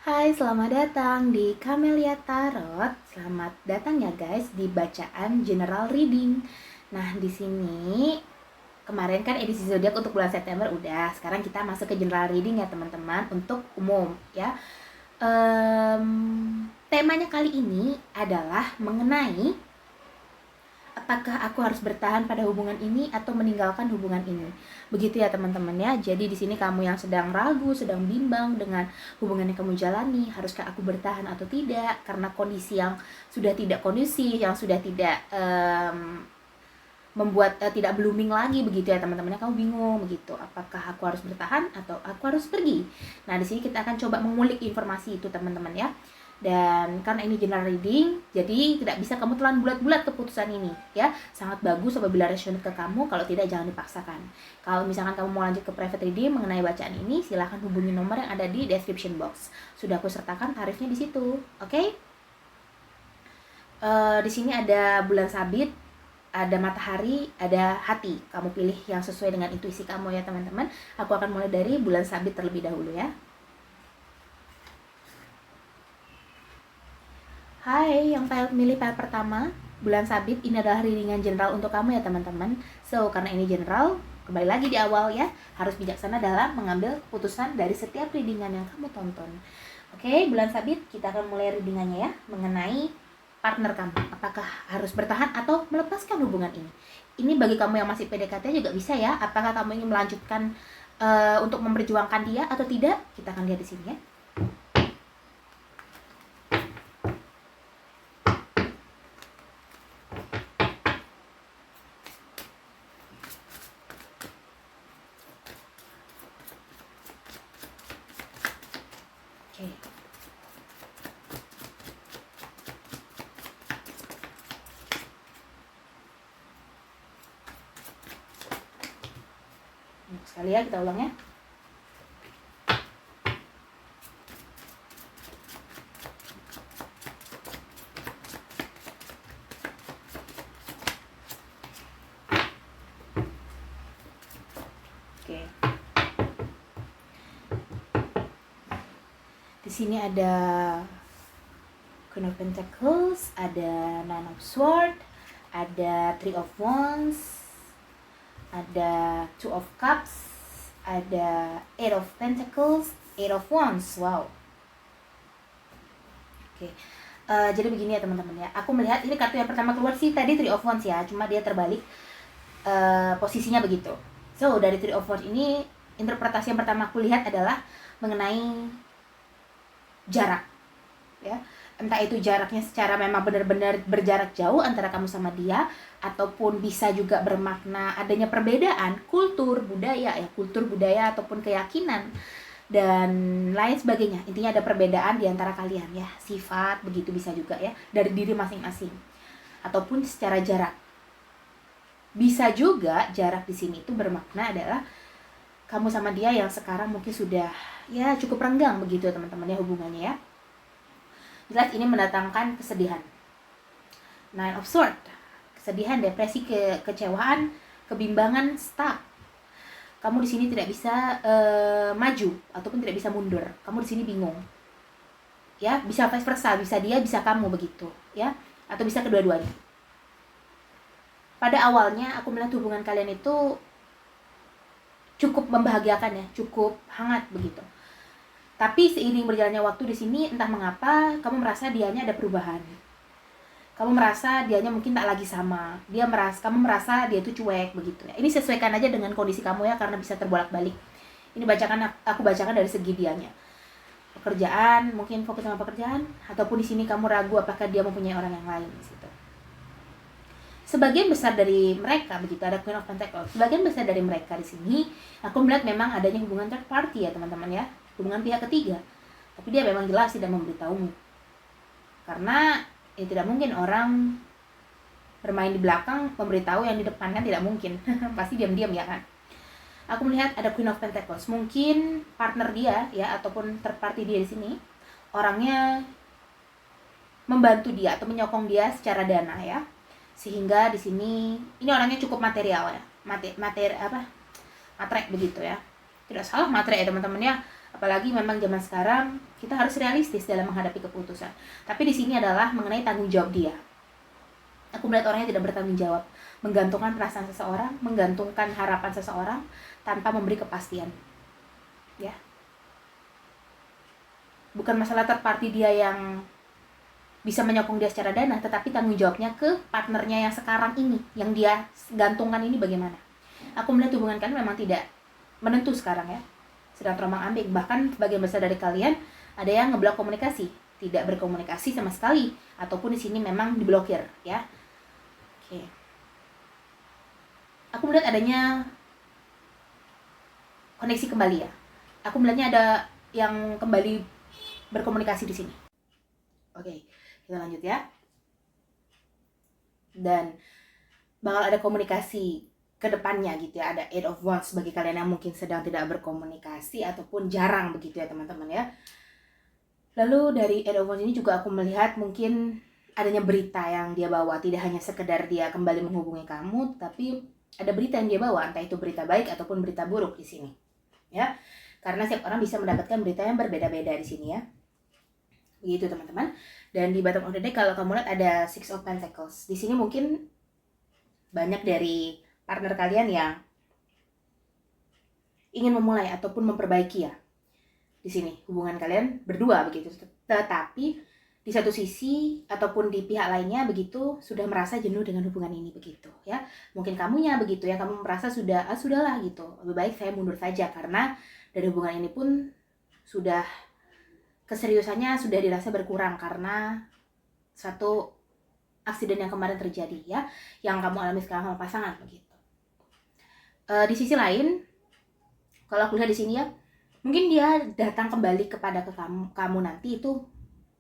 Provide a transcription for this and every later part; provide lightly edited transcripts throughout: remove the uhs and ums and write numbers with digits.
Hai, selamat datang di Camelia Tarot. Selamat datang ya guys di bacaan general reading. Nah, di sini kemarin kan edisi zodiak untuk bulan September udah. Sekarang kita masuk ke general reading ya teman-teman untuk umum ya. Temanya kali ini adalah mengenai apakah aku harus bertahan pada hubungan ini atau meninggalkan hubungan ini. Begitu ya teman-teman ya. Jadi di sini kamu yang sedang ragu, sedang bimbang dengan hubungan yang kamu jalani, haruskah aku bertahan atau tidak karena kondisi yang sudah tidak kondusif, yang sudah tidak membuat tidak blooming lagi begitu ya teman-teman. Kamu bingung begitu, apakah aku harus bertahan atau aku harus pergi. Nah, di sini kita akan coba mengulik informasi itu teman-teman ya. Dan karena ini general reading, jadi tidak bisa kamu telan bulat-bulat keputusan ini ya. Sangat bagus apabila resonate ke kamu, kalau tidak jangan dipaksakan. Kalau misalkan kamu mau lanjut ke private reading mengenai bacaan ini, silahkan hubungi nomor yang ada di description box. Sudah aku sertakan tarifnya di situ. Oke? Di sini ada bulan sabit, ada matahari, ada hati. Kamu pilih yang sesuai dengan intuisi kamu ya teman-teman. Aku akan mulai dari bulan sabit terlebih dahulu ya. Hai, yang milih file pertama, bulan sabit, ini adalah readingan general untuk kamu ya teman-teman. So, karena ini general, kembali lagi di awal ya, harus bijaksana dalam mengambil keputusan dari setiap readingan yang kamu tonton. Oke, bulan sabit, kita akan mulai readingannya ya, mengenai partner kamu. Apakah harus bertahan atau melepaskan hubungan ini? Ini bagi kamu yang masih PDKT juga bisa ya, apakah kamu ingin melanjutkan untuk memperjuangkan dia atau tidak? Kita akan lihat di sini ya. Sekali ya, kita ulang ya. Oke. Di sini ada Queen of Pentacles, ada Nine of Swords, ada Three of Wands, ada Two of Cups, ada Eight of Pentacles, Eight of Wands. Wow. Oke. Jadi begini ya teman-teman ya. Aku melihat ini kartu yang pertama keluar sih tadi Three of Wands ya, cuma dia terbalik posisinya begitu. So, dari Three of Wands ini interpretasi yang pertama aku lihat adalah mengenai jarak. Ya. Entah itu jaraknya secara memang benar-benar berjarak jauh antara kamu sama dia, ataupun bisa juga bermakna adanya perbedaan kultur, budaya ya, kultur, budaya ataupun keyakinan dan lain sebagainya. Intinya ada perbedaan di antara kalian ya, sifat begitu bisa juga ya, dari diri masing-masing. Ataupun secara jarak. Bisa juga jarak di sini itu bermakna adalah kamu sama dia yang sekarang mungkin sudah ya cukup renggang begitu teman-teman ya hubungannya ya. Jelas ini mendatangkan kesedihan. Nine of Swords, kesedihan, depresi, kekecewaan, kebimbangan, stuck. Kamu di sini tidak bisa maju ataupun tidak bisa mundur. Kamu di sini bingung. Ya, bisa vice versa, bisa dia, bisa kamu begitu, ya. Atau bisa kedua-duanya. Pada awalnya aku melihat hubungan kalian itu cukup membahagiakan ya, cukup hangat begitu. Tapi seiring berjalannya waktu di sini entah mengapa kamu merasa dianya ada perubahan. Kamu merasa dianya mungkin tak lagi sama. Kamu merasa dia itu cuek begitu ya. Ini sesuaikan aja dengan kondisi kamu ya, karena bisa terbolak-balik. Ini aku bacakan dari segi dianya. Pekerjaan, mungkin fokus sama pekerjaan, ataupun di sini kamu ragu apakah dia mempunyai orang yang lain gitu. Sebagian besar dari mereka begitu, ada Queen of Pentacles. Sebagian besar dari mereka di sini aku melihat memang adanya hubungan third party ya teman-teman ya. Hubungan pihak ketiga, tapi dia memang jelas tidak memberitahumu, karena ya tidak mungkin orang bermain di belakang memberitahu yang di depan, kan tidak mungkin. Pasti diam-diam ya kan. Aku melihat ada Queen of Pentacles, mungkin partner dia ya ataupun third party dia di sini orangnya membantu dia atau menyokong dia secara dana ya, sehingga di sini ini orangnya cukup material ya, materi begitu ya. Tidak salah materi ya teman-teman ya, Apalagi memang zaman sekarang kita harus realistis dalam menghadapi keputusan. Tapi di sini adalah mengenai tanggung jawab dia. Aku melihat orangnya tidak bertanggung jawab, menggantungkan perasaan seseorang, menggantungkan harapan seseorang tanpa memberi kepastian. Ya. Bukan masalah third party dia yang bisa menyokong dia secara dana, tetapi tanggung jawabnya ke partnernya yang sekarang ini, yang dia gantungkan ini bagaimana. Aku melihat hubungan kalian memang tidak menentu sekarang ya, sedang terombang-ambing. Bahkan sebagian besar dari kalian ada yang ngeblok komunikasi, tidak berkomunikasi sama sekali, ataupun di sini memang diblokir ya. Oke. Aku melihat adanya koneksi kembali ya. Aku melihatnya ada yang kembali berkomunikasi di sini. Oke, kita lanjut ya. Dan bakal ada komunikasi ke depannya gitu ya, ada Eight of Wands bagi kalian yang mungkin sedang tidak berkomunikasi ataupun jarang begitu ya teman-teman ya. Lalu dari Eight of Wands ini juga aku melihat mungkin adanya berita yang dia bawa, tidak hanya sekedar dia kembali menghubungi kamu, tapi ada berita yang dia bawa, entah itu berita baik ataupun berita buruk di sini. Ya. Karena setiap orang bisa mendapatkan berita yang berbeda-beda di sini ya. Begitu teman-teman. Dan di bottom of the deck kalau kamu lihat ada Six of Pentacles. Di sini mungkin banyak dari partner kalian yang ingin memulai ataupun memperbaiki ya. Di sini hubungan kalian berdua begitu. Tetapi di satu sisi ataupun di pihak lainnya begitu sudah merasa jenuh dengan hubungan ini begitu ya. Mungkin kamunya begitu ya, kamu merasa sudahlah gitu. Lebih baik saya mundur saja karena dari hubungan ini pun sudah keseriusannya sudah dirasa berkurang karena satu aksiden yang kemarin terjadi ya, yang kamu alami sekarang sama pasangan begitu. Di sisi lain, kalau aku lihat di sini ya, mungkin dia datang kembali kepada kamu nanti itu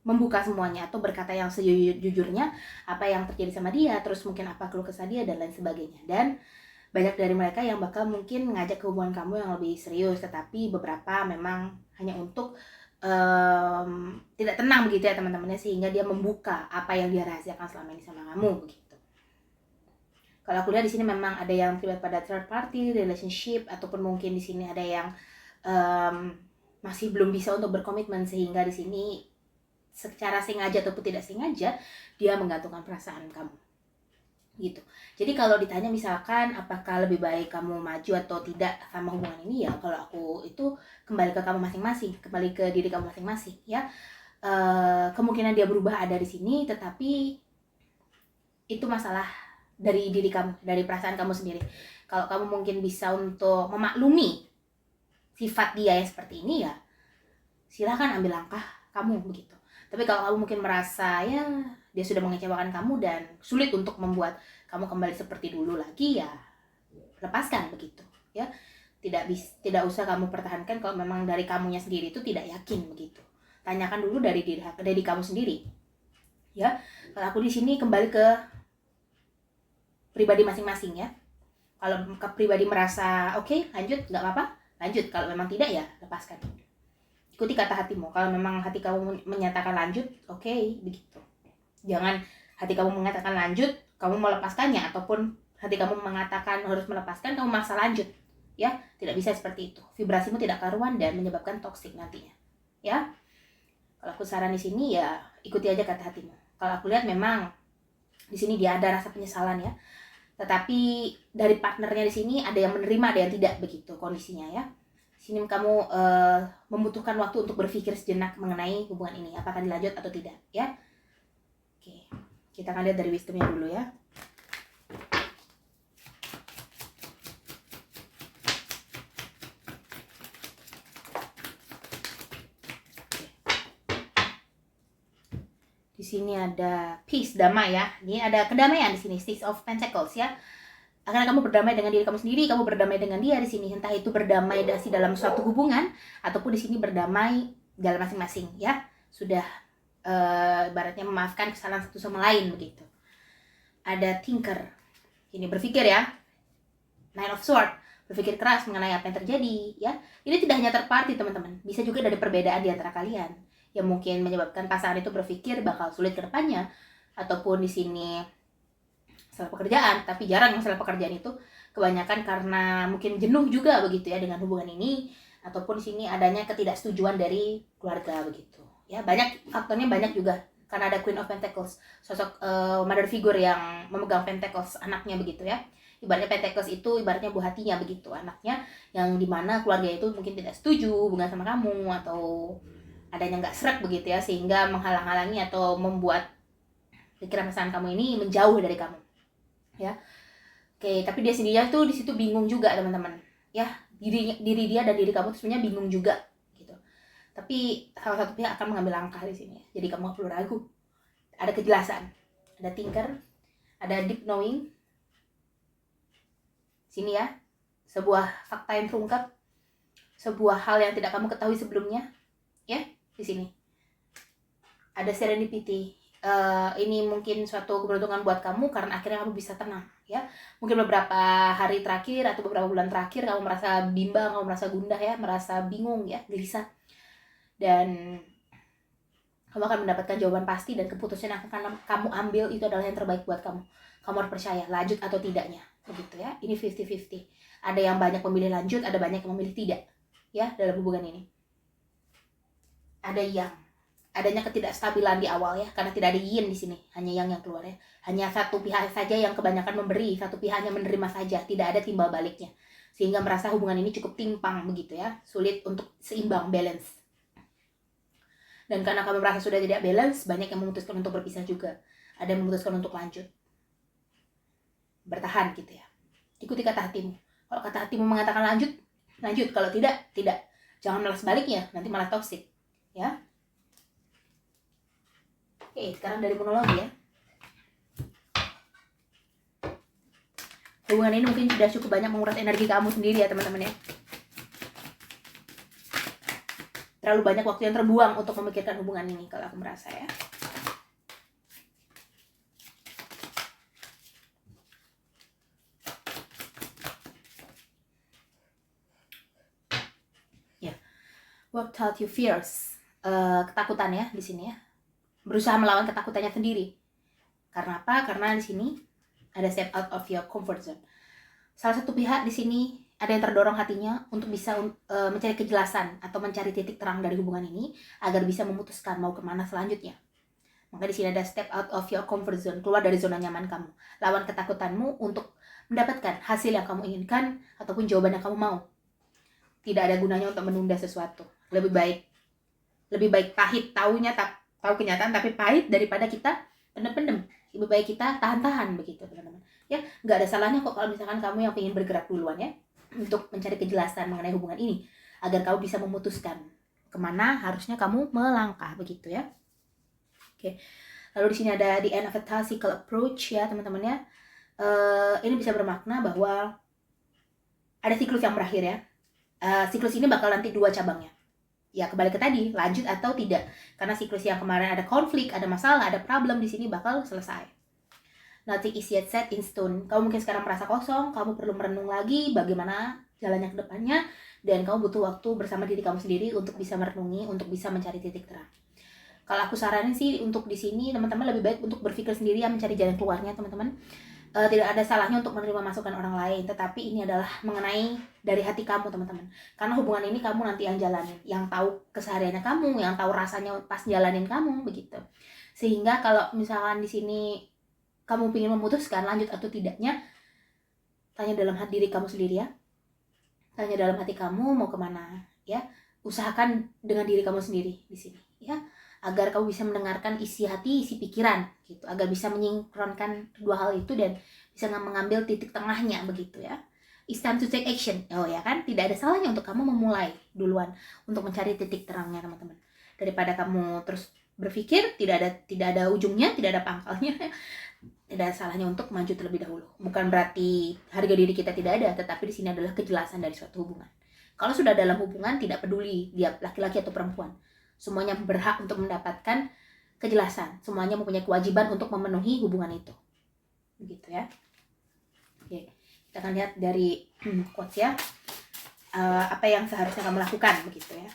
membuka semuanya atau berkata yang sejujurnya apa yang terjadi sama dia, terus mungkin apa keluh kesah dia dan lain sebagainya. Dan banyak dari mereka yang bakal mungkin ngajak ke hubungan kamu yang lebih serius, tetapi beberapa memang hanya untuk tidak tenang begitu ya teman-temannya, sehingga dia membuka apa yang dia rahasiakan selama ini sama kamu begitu. Kalau aku lihat di sini memang ada yang terlibat pada third party relationship, ataupun mungkin di sini ada yang masih belum bisa untuk berkomitmen, sehingga di sini secara sengaja ataupun tidak sengaja dia menggantungkan perasaan kamu gitu. Jadi kalau ditanya misalkan apakah lebih baik kamu maju atau tidak sama hubungan ini, ya kalau aku itu kembali ke kamu masing-masing, kembali ke diri kamu masing-masing ya. Kemungkinan dia berubah ada di sini, tetapi itu masalah dari diri kamu, dari perasaan kamu sendiri. Kalau kamu mungkin bisa untuk memaklumi sifat dia yang seperti ini, ya silahkan ambil langkah kamu begitu. Tapi kalau kamu mungkin merasa ya dia sudah mengecewakan kamu dan sulit untuk membuat kamu kembali seperti dulu lagi, ya lepaskan begitu ya. Tidak usah kamu pertahankan kalau memang dari kamunya sendiri itu tidak yakin begitu. Tanyakan dulu dari kamu sendiri ya. Kalau aku di sini kembali ke pribadi masing-masing ya. Kalau ke pribadi merasa oke, lanjut, nggak apa-apa, lanjut. Kalau memang tidak, ya lepaskan. Ikuti kata hatimu. Kalau memang hati kamu menyatakan lanjut, oke, begitu. Jangan hati kamu mengatakan lanjut, kamu melepaskannya, ataupun hati kamu mengatakan harus melepaskan, kamu maksa lanjut. Ya, tidak bisa seperti itu. Vibrasimu tidak karuan dan menyebabkan toksik nantinya. Ya. Kalau aku saran di sini ya ikuti aja kata hatimu. Kalau aku lihat memang di sini dia ada rasa penyesalan ya. Tetapi dari partnernya di sini ada yang menerima, ada yang tidak begitu kondisinya ya. Sini kamu membutuhkan waktu untuk berpikir sejenak mengenai hubungan ini, apakah dilanjut atau tidak ya. Oke, kita akan lihat dari wisdomnya dulu ya. Di sini ada peace, damai ya. Ini ada kedamaian di sini, Six of Pentacles ya. Karena kamu berdamai dengan diri kamu sendiri, kamu berdamai dengan dia di sini. Entah itu berdamai dalam suatu hubungan ataupun di sini berdamai dalam masing-masing ya. Sudah ibaratnya memaafkan kesalahan satu sama lain begitu. Ada thinker. Ini berpikir ya. Nine of Swords, berpikir keras mengenai apa yang terjadi ya. Ini tidak hanya third party teman-teman, bisa juga dari perbedaan di antara kalian yang mungkin menyebabkan pasangan itu berpikir bakal sulit ke depannya, ataupun di sini masalah pekerjaan. Tapi jarang masalah pekerjaan itu, kebanyakan karena mungkin jenuh juga begitu ya dengan hubungan ini, ataupun di sini adanya ketidaksetujuan dari keluarga begitu. Ya, banyak faktornya, banyak juga karena ada Queen of Pentacles, sosok mother figure yang memegang Pentacles, anaknya begitu ya. Ibaratnya Pentacles itu ibaratnya buah hatinya begitu, anaknya yang dimana keluarga itu mungkin tidak setuju hubungan sama kamu, atau adanya nggak serak begitu ya, sehingga menghalang-halangi atau membuat pikiran pasangan kamu ini menjauh dari kamu ya. Oke, tapi dia sendirinya tuh di situ bingung juga teman-teman ya, diri dia dan diri kamu tuh sebenarnya bingung juga gitu. Tapi salah satu pihak akan mengambil langkah di sini, jadi kamu gak perlu ragu. Ada kejelasan, ada thinker, ada deep knowing sini ya, sebuah fakta yang terungkap, sebuah hal yang tidak kamu ketahui sebelumnya ya. Di sini ada serendipity. Ini mungkin suatu keberuntungan buat kamu karena akhirnya kamu bisa tenang ya. Mungkin beberapa hari terakhir atau beberapa bulan terakhir kamu merasa bimbang, kamu merasa gundah ya, merasa bingung ya, gelisah, dan kamu akan mendapatkan jawaban pasti, dan keputusan yang akan kamu ambil itu adalah yang terbaik buat kamu. Kamu harus percaya, lanjut atau tidaknya begitu ya. Ini 50-50, ada yang banyak memilih lanjut, ada banyak yang memilih tidak ya dalam hubungan ini. Ada yang adanya ketidakstabilan di awal ya, karena tidak ada yin di sini, hanya yang keluar ya. Hanya satu pihak saja yang kebanyakan memberi, satu pihaknya menerima saja, tidak ada timbal baliknya, sehingga merasa hubungan ini cukup timpang begitu ya, sulit untuk seimbang, balance. Dan karena kamu merasa sudah tidak balance, banyak yang memutuskan untuk berpisah juga, ada yang memutuskan untuk lanjut, bertahan gitu ya. Ikuti kata hatimu. Kalau kata hatimu mengatakan lanjut, lanjut. Kalau tidak, tidak. Jangan malah sebaliknya, nanti malah toxic ya. Oke, sekarang dari monologi ya. Hubungan ini mungkin sudah cukup banyak menguras energi kamu sendiri ya teman-teman ya. Terlalu banyak waktu yang terbuang untuk memikirkan hubungan ini kalau aku merasa ya. Ya. Work out your fears. Ketakutan ya di sini ya. Berusaha melawan ketakutannya sendiri. Karena apa? Karena di sini ada step out of your comfort zone. Salah satu pihak di sini ada yang terdorong hatinya untuk bisa mencari kejelasan atau mencari titik terang dari hubungan ini agar bisa memutuskan mau kemana selanjutnya. Maka di sini ada step out of your comfort zone, keluar dari zona nyaman kamu. Lawan ketakutanmu untuk mendapatkan hasil yang kamu inginkan ataupun jawaban yang kamu mau. Tidak ada gunanya untuk menunda sesuatu. Lebih baik pahit tahu kenyataan tapi pahit daripada kita pendem-pendem. Lebih baik kita tahan-tahan begitu teman-teman ya. Nggak ada salahnya kok kalau misalkan kamu yang ingin bergerak duluan ya, untuk mencari kejelasan mengenai hubungan ini agar kamu bisa memutuskan kemana harusnya kamu melangkah begitu ya. Oke, lalu di sini ada the end of a cycle approach ya teman-teman ya. Ini bisa bermakna bahwa ada siklus yang berakhir ya. Siklus ini bakal nanti 2 cabangnya ya, kembali ke tadi, lanjut atau tidak. Karena siklus yang kemarin ada konflik, ada masalah, ada problem, di sini bakal selesai. Nothing is yet set in stone. Kamu mungkin sekarang merasa kosong, kamu perlu merenung lagi bagaimana jalannya ke depannya, dan kamu butuh waktu bersama diri kamu sendiri untuk bisa merenungi, untuk bisa mencari titik terang. Kalau aku saranin sih untuk di sini teman-teman lebih baik untuk berpikir sendiri ya, mencari jalan keluarnya teman-teman. Tidak ada salahnya untuk menerima masukan orang lain, tetapi ini adalah mengenai dari hati kamu teman-teman. Karena hubungan ini kamu nanti yang jalanin, yang tahu kesehariannya kamu, yang tahu rasanya pas jalanin kamu begitu. Sehingga kalau misalkan di sini kamu ingin memutuskan lanjut atau tidaknya, tanya dalam hati diri kamu sendiri ya. Tanya dalam hati kamu mau kemana ya. Usahakan dengan diri kamu sendiri di sini ya, agar kamu bisa mendengarkan isi hati, isi pikiran gitu, agar bisa menyinkronkan kedua hal itu dan bisa mengambil titik tengahnya begitu ya. It's time to take action. Oh ya kan, tidak ada salahnya untuk kamu memulai duluan untuk mencari titik terangnya teman-teman. Daripada kamu terus berpikir tidak ada ujungnya, tidak ada pangkalnya. Tidak ada salahnya untuk maju terlebih dahulu. Bukan berarti harga diri kita tidak ada, tetapi di sini adalah kejelasan dari suatu hubungan. Kalau sudah dalam hubungan, tidak peduli dia laki-laki atau perempuan, semuanya berhak untuk mendapatkan kejelasan. Semuanya mempunyai kewajiban untuk memenuhi hubungan itu. Begitu ya. Oke, kita akan lihat dari quotes ya. Apa yang seharusnya kamu lakukan begitu ya.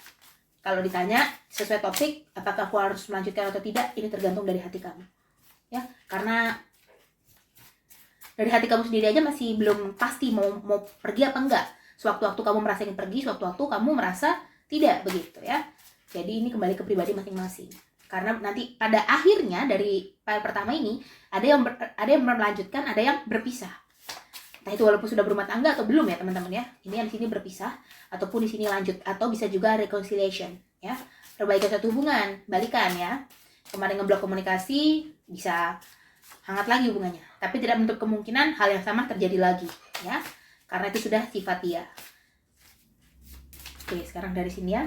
Kalau ditanya sesuai topik, apakah aku harus melanjutkan atau tidak, ini tergantung dari hati kamu. Ya, karena dari hati kamu sendiri aja masih belum pasti mau pergi apa enggak. Sewaktu-waktu kamu merasa ingin pergi, sewaktu-waktu kamu merasa tidak, begitu ya. Jadi ini kembali ke pribadi masing-masing. Karena nanti pada akhirnya dari file pertama ini ada yang melanjutkan, ada yang berpisah. Entah itu walaupun sudah berumah tangga atau belum ya teman-teman ya. Ini yang di sini berpisah ataupun di sini lanjut, atau bisa juga reconciliation ya. Perbaikan suatu hubungan, balikan ya. Kemarin ngeblok komunikasi, bisa hangat lagi hubungannya. Tapi tidak menutup kemungkinan hal yang sama terjadi lagi ya. Karena itu sudah sifat dia. Oke, sekarang dari sini ya.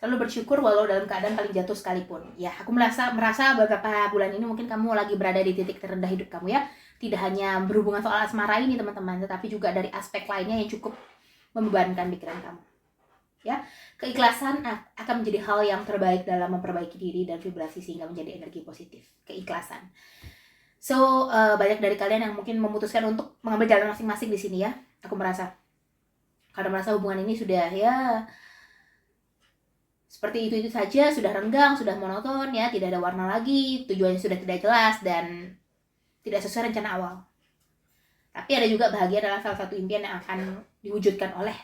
Selalu bersyukur walau dalam keadaan paling jatuh sekalipun. Ya, aku merasa beberapa bulan ini mungkin kamu lagi berada di titik terendah hidup kamu ya. Tidak hanya berhubungan soal asmara ini teman-teman, tetapi juga dari aspek lainnya yang cukup membebankan pikiran kamu. Ya, keikhlasan akan menjadi hal yang terbaik dalam memperbaiki diri dan vibrasi sehingga menjadi energi positif. Keikhlasan. So, banyak dari kalian yang mungkin memutuskan untuk mengambil jalan masing-masing di sini ya. Aku merasa karena merasa hubungan ini sudah ya seperti itu saja, sudah renggang, sudah monoton ya, tidak ada warna lagi, tujuannya sudah tidak jelas dan tidak sesuai rencana awal. Tapi ada juga bahagia adalah salah satu impian yang akan diwujudkan oleh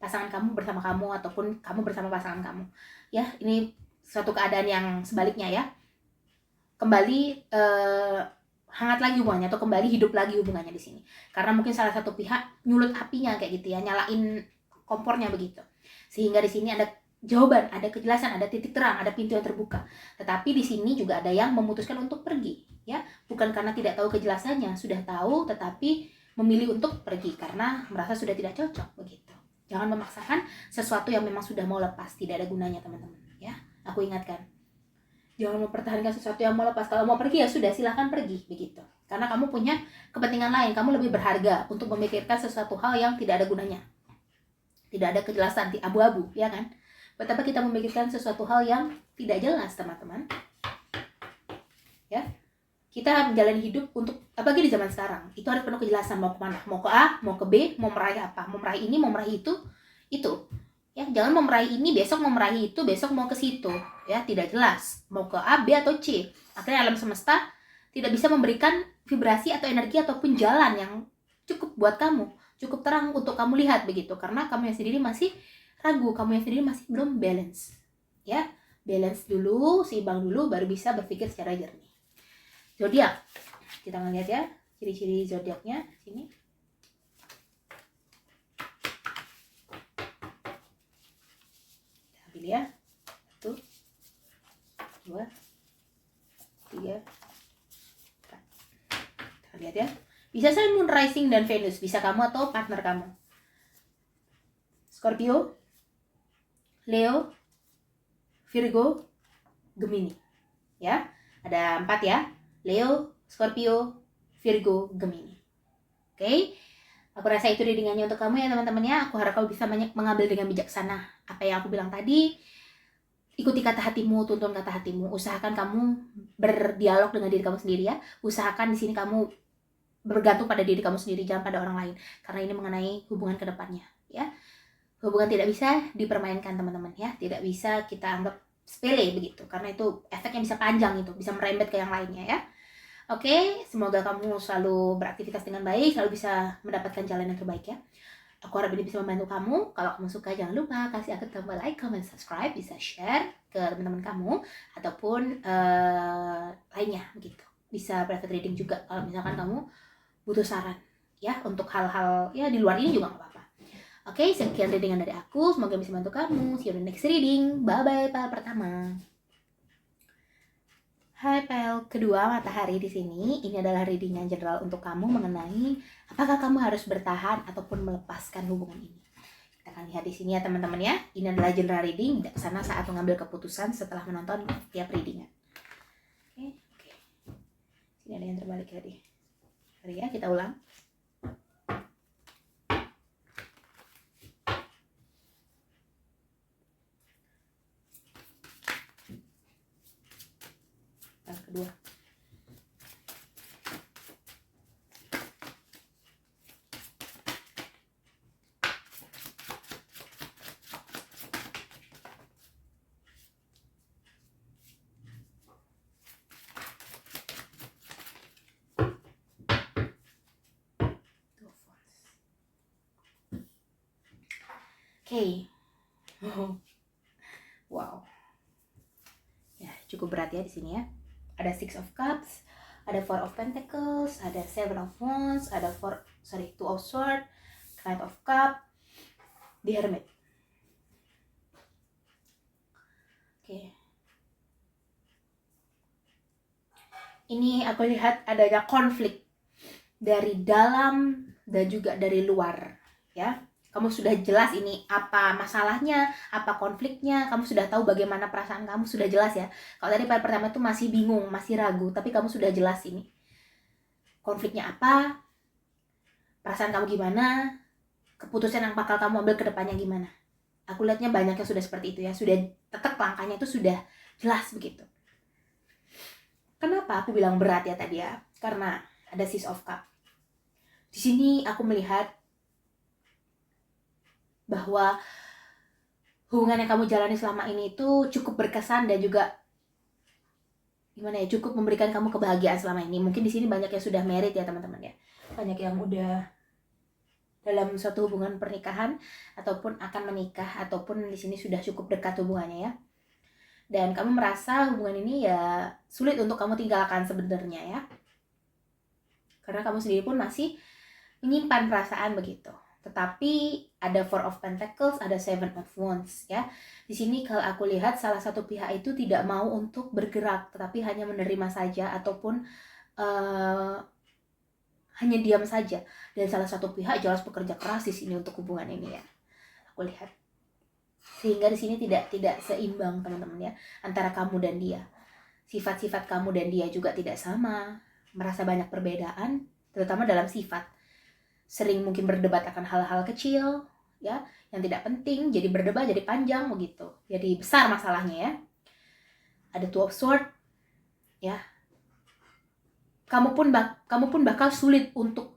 pasangan kamu bersama kamu ataupun kamu bersama pasangan kamu. Ya, ini suatu keadaan yang sebaliknya ya. Kembali hangat lagi hubungannya atau kembali hidup lagi hubungannya di sini. Karena mungkin salah satu pihak nyulut apinya kayak gitu ya, nyalain kompornya begitu. Sehingga di sini ada jawaban, ada kejelasan, ada titik terang, ada pintu yang terbuka. Tetapi di sini juga ada yang memutuskan untuk pergi, ya. Bukan karena tidak tahu kejelasannya, sudah tahu tetapi memilih untuk pergi karena merasa sudah tidak cocok begitu. Jangan memaksakan sesuatu yang memang sudah mau lepas, tidak ada gunanya teman-teman, ya. Aku ingatkan. Jangan mempertahankan sesuatu yang mau lepas. Kalau mau pergi ya sudah, silahkan pergi begitu. Karena kamu punya kepentingan lain, kamu lebih berharga untuk memikirkan sesuatu hal yang tidak ada gunanya. Tidak ada kejelasan, di abu-abu, ya kan? Betapa kita memikirkan sesuatu hal yang tidak jelas, teman-teman. Ya, kita menjalani hidup untuk, apalagi di zaman sekarang, itu harus penuh kejelasan, mau kemana, mau ke A, mau ke B, mau meraih apa, mau meraih ini, mau meraih itu. Ya, jangan mau meraih ini, besok mau meraih itu, besok mau ke situ. Ya, tidak jelas, mau ke A, B, atau C. Akhirnya alam semesta tidak bisa memberikan vibrasi atau energi ataupun jalan yang cukup buat kamu, cukup terang untuk kamu lihat begitu, karena kamu yang sendiri masih ragu, kamu yang sendiri masih belum balance. Ya, balance dulu, seimbang dulu, baru bisa berpikir secara jernih. Zodiak, kita ngeliat ya ciri-ciri zodiaknya sini. Kita ambil ya, 1, 2, 3, 4. Kita lihat ya. Bisa Sun, Moon, Rising, dan Venus. Bisa kamu atau partner kamu. Scorpio, Leo, Virgo, Gemini. Ya, ada 4 ya. Leo, Scorpio, Virgo, Gemini. Oke. Aku rasa itu readingannya untuk kamu ya teman-teman ya. Aku harap kamu bisa mengambil dengan bijaksana apa yang aku bilang tadi. Ikuti kata hatimu, tuntun kata hatimu. Usahakan kamu berdialog dengan diri kamu sendiri ya. Usahakan di sini kamu bergantung pada diri kamu sendiri, jangan pada orang lain. Karena ini mengenai hubungan ke depannya ya. Hubungan tidak bisa dipermainkan teman-teman ya, tidak bisa kita anggap sepele begitu, karena itu efeknya bisa panjang, itu bisa merembet ke yang lainnya ya. Oke, semoga kamu selalu beraktivitas dengan baik, selalu bisa mendapatkan jalan yang terbaik ya. Aku harap ini bisa membantu kamu. Kalau kamu suka jangan lupa kasih aku tombol like, comment, subscribe, bisa share ke teman-teman kamu ataupun lainnya begitu. Bisa private reading juga kalau misalkan kamu butuh saran ya untuk hal-hal ya di luar ini juga nggak apa-apa. Oke, sekian readingan dari aku. Semoga bisa membantu kamu. See you in the next reading. Bye-bye, file pertama. Hai file kedua, matahari di sini. Ini adalah readingan general untuk kamu mengenai apakah kamu harus bertahan ataupun melepaskan hubungan ini. Kita akan lihat di sini ya teman-teman ya. Ini adalah general reading, bijaksana saat mengambil keputusan setelah menonton setiap readingan. Oke. Sini ada yang terbalik tadi. Mari ya, kita ulang. Kedua. Oke. Wow. Ya, cukup berat ya di sini ya. Ada Six of Cups, ada Four of Pentacles, ada Seven of Wands, ada Two of Swords, Knight of Cup, The Hermit. Oke. Ini aku lihat adanya konflik dari dalam dan juga dari luar, ya. Kamu sudah jelas ini apa masalahnya, apa konfliknya, kamu sudah tahu bagaimana perasaan kamu, sudah jelas ya. Kalau tadi part pertama itu masih bingung, masih ragu, tapi kamu sudah jelas ini. Konfliknya apa, perasaan kamu gimana, keputusan yang bakal kamu ambil ke depannya gimana. Aku lihatnya banyak yang sudah seperti itu ya, sudah tetap langkahnya itu sudah jelas begitu. Kenapa aku bilang berat ya tadi ya? Karena ada Six of Cup. Di sini aku melihat bahwa hubungan yang kamu jalani selama ini itu cukup berkesan dan juga gimana ya, cukup memberikan kamu kebahagiaan selama ini. Mungkin di sini banyak yang sudah married ya teman-teman ya, banyak yang udah dalam suatu hubungan pernikahan ataupun akan menikah, ataupun di sini sudah cukup dekat hubungannya ya. Dan kamu merasa hubungan ini ya sulit untuk kamu tinggalkan sebenarnya ya, karena kamu sendiri pun masih menyimpan perasaan begitu. Tetapi ada Four of Pentacles, ada Seven of Wands ya. Di sini kalau aku lihat salah satu pihak itu tidak mau untuk bergerak, tetapi hanya menerima saja ataupun hanya diam saja. Dan salah satu pihak jelas bekerja keras di sini untuk hubungan ini ya. Aku lihat. Sehingga di sini tidak seimbang teman-teman ya, antara kamu dan dia. Sifat-sifat kamu dan dia juga tidak sama, merasa banyak perbedaan, terutama dalam sifat. Sering mungkin berdebat akan hal-hal kecil ya, yang tidak penting, jadi berdebat jadi panjang begitu, jadi besar masalahnya ya. Ada Two of Swords ya, kamu pun bakal sulit untuk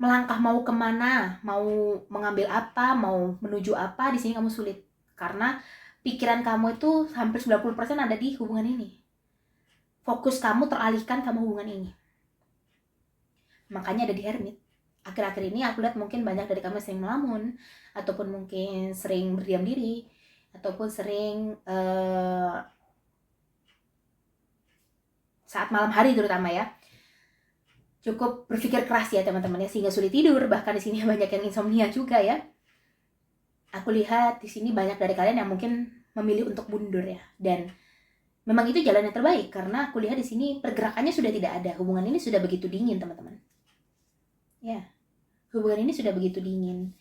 melangkah, mau kemana, mau mengambil apa, mau menuju apa. Di sini kamu sulit karena pikiran kamu itu hampir 90% ada di hubungan ini. Fokus kamu teralihkan sama hubungan ini, makanya ada di Hermit. Akhir-akhir ini aku lihat mungkin banyak dari kamu sering melamun, ataupun mungkin sering berdiam diri, ataupun sering saat malam hari terutama ya, cukup berpikir keras ya teman-teman ya, sehingga sulit tidur. Bahkan di sini banyak yang insomnia juga ya. Aku lihat di sini banyak dari kalian yang mungkin memilih untuk mundur ya, dan memang itu jalan yang terbaik karena aku lihat di sini pergerakannya sudah tidak ada. Hubungan ini sudah begitu dingin teman-teman. Ya, hubungan ini sudah begitu dingin.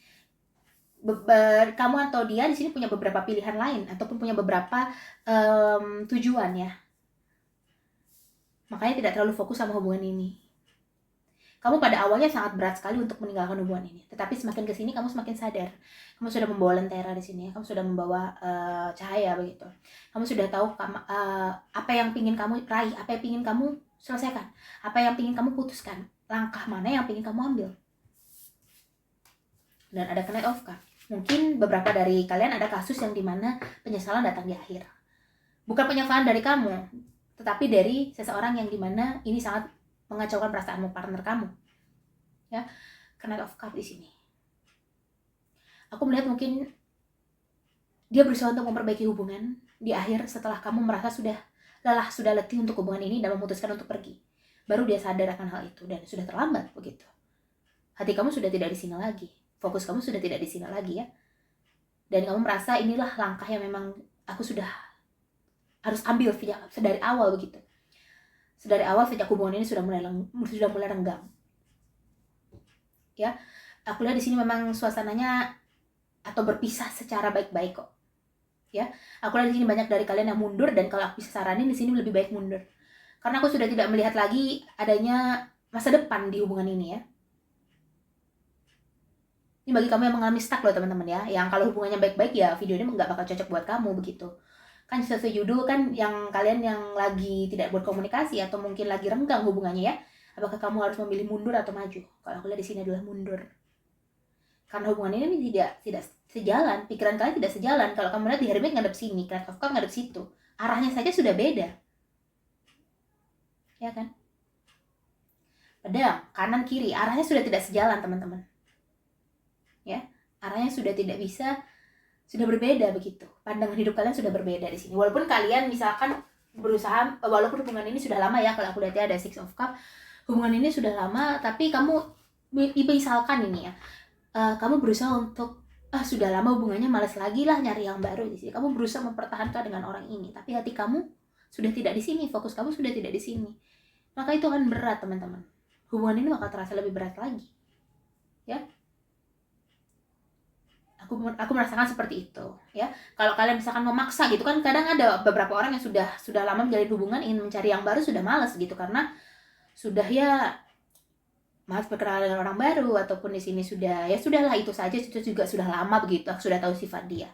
Kamu atau dia di sini punya beberapa pilihan lain ataupun punya beberapa tujuan ya. Makanya tidak terlalu fokus sama hubungan ini. Kamu pada awalnya sangat berat sekali untuk meninggalkan hubungan ini, tetapi semakin kesini kamu semakin sadar. Kamu sudah membawa lentera di sini, kamu sudah membawa cahaya begitu. Kamu sudah tahu apa yang ingin kamu raih, apa yang ingin kamu selesaikan, apa yang ingin kamu putuskan, langkah mana yang ingin kamu ambil. Dan ada Knight of Cups. Mungkin beberapa dari kalian ada kasus yang dimana penyesalan datang di akhir. Bukan penyesalan dari kamu, tetapi dari seseorang yang dimana ini sangat mengacaukan perasaanmu, partner kamu. Ya, Knight of Cups di sini. Aku melihat mungkin dia berusaha untuk memperbaiki hubungan di akhir setelah kamu merasa sudah lelah, sudah letih untuk hubungan ini dan memutuskan untuk pergi. Baru dia sadar akan hal itu dan sudah terlambat begitu. Hati kamu sudah tidak di sini lagi. Fokus kamu sudah tidak di sini lagi ya. Dan kamu merasa inilah langkah yang memang aku sudah harus ambil dari awal begitu. Dari awal sejak hubungan ini sudah mulai renggang. Ya, aku lihat di sini memang suasananya atau berpisah secara baik-baik kok. Ya, aku lihat di sini banyak dari kalian yang mundur, dan kalau aku bisa saranin di sini lebih baik mundur. Karena aku sudah tidak melihat lagi adanya masa depan di hubungan ini ya. Ini bagi kamu yang mengalami stuck loh teman-teman ya. Yang kalau hubungannya baik-baik ya video ini nggak bakal cocok buat kamu begitu. Kan sesuai judul kan, yang kalian yang lagi tidak berkomunikasi atau mungkin lagi renggang hubungannya ya. Apakah kamu harus memilih mundur atau maju? Kalau aku lihat di sini adalah mundur. Karena hubungan ini tidak sejalan, pikiran kalian tidak sejalan. Kalau kamu lihat di Hermit ngadep sini, Knight of Cups ngadep situ. Arahnya saja sudah beda. Ya kan? Pedang, kanan kiri, arahnya sudah tidak sejalan teman-teman. Ya, arahnya sudah tidak bisa, sudah berbeda begitu. Pandangan hidup kalian sudah berbeda di sini. Walaupun kalian misalkan berusaha, walaupun hubungan ini sudah lama ya, kalau aku lihat ya ada Six of Cup, hubungan ini sudah lama, tapi kamu misalkan ini ya, kamu berusaha untuk sudah lama hubungannya, malas lagi lah nyari yang baru di sini. Kamu berusaha mempertahankan dengan orang ini, tapi hati kamu sudah tidak di sini, fokus kamu sudah tidak di sini. Maka itu akan berat, teman-teman. Hubungan ini bakal terasa lebih berat lagi. Ya. Aku merasakan seperti itu, ya. Kalau kalian misalkan memaksa gitu kan, kadang ada beberapa orang yang sudah lama menjalin hubungan, ingin mencari yang baru, sudah malas gitu karena sudah ya malas berkenalan dengan orang baru, ataupun di sini sudah ya sudahlah, itu saja, itu juga sudah lama begitu, aku sudah tahu sifat dia.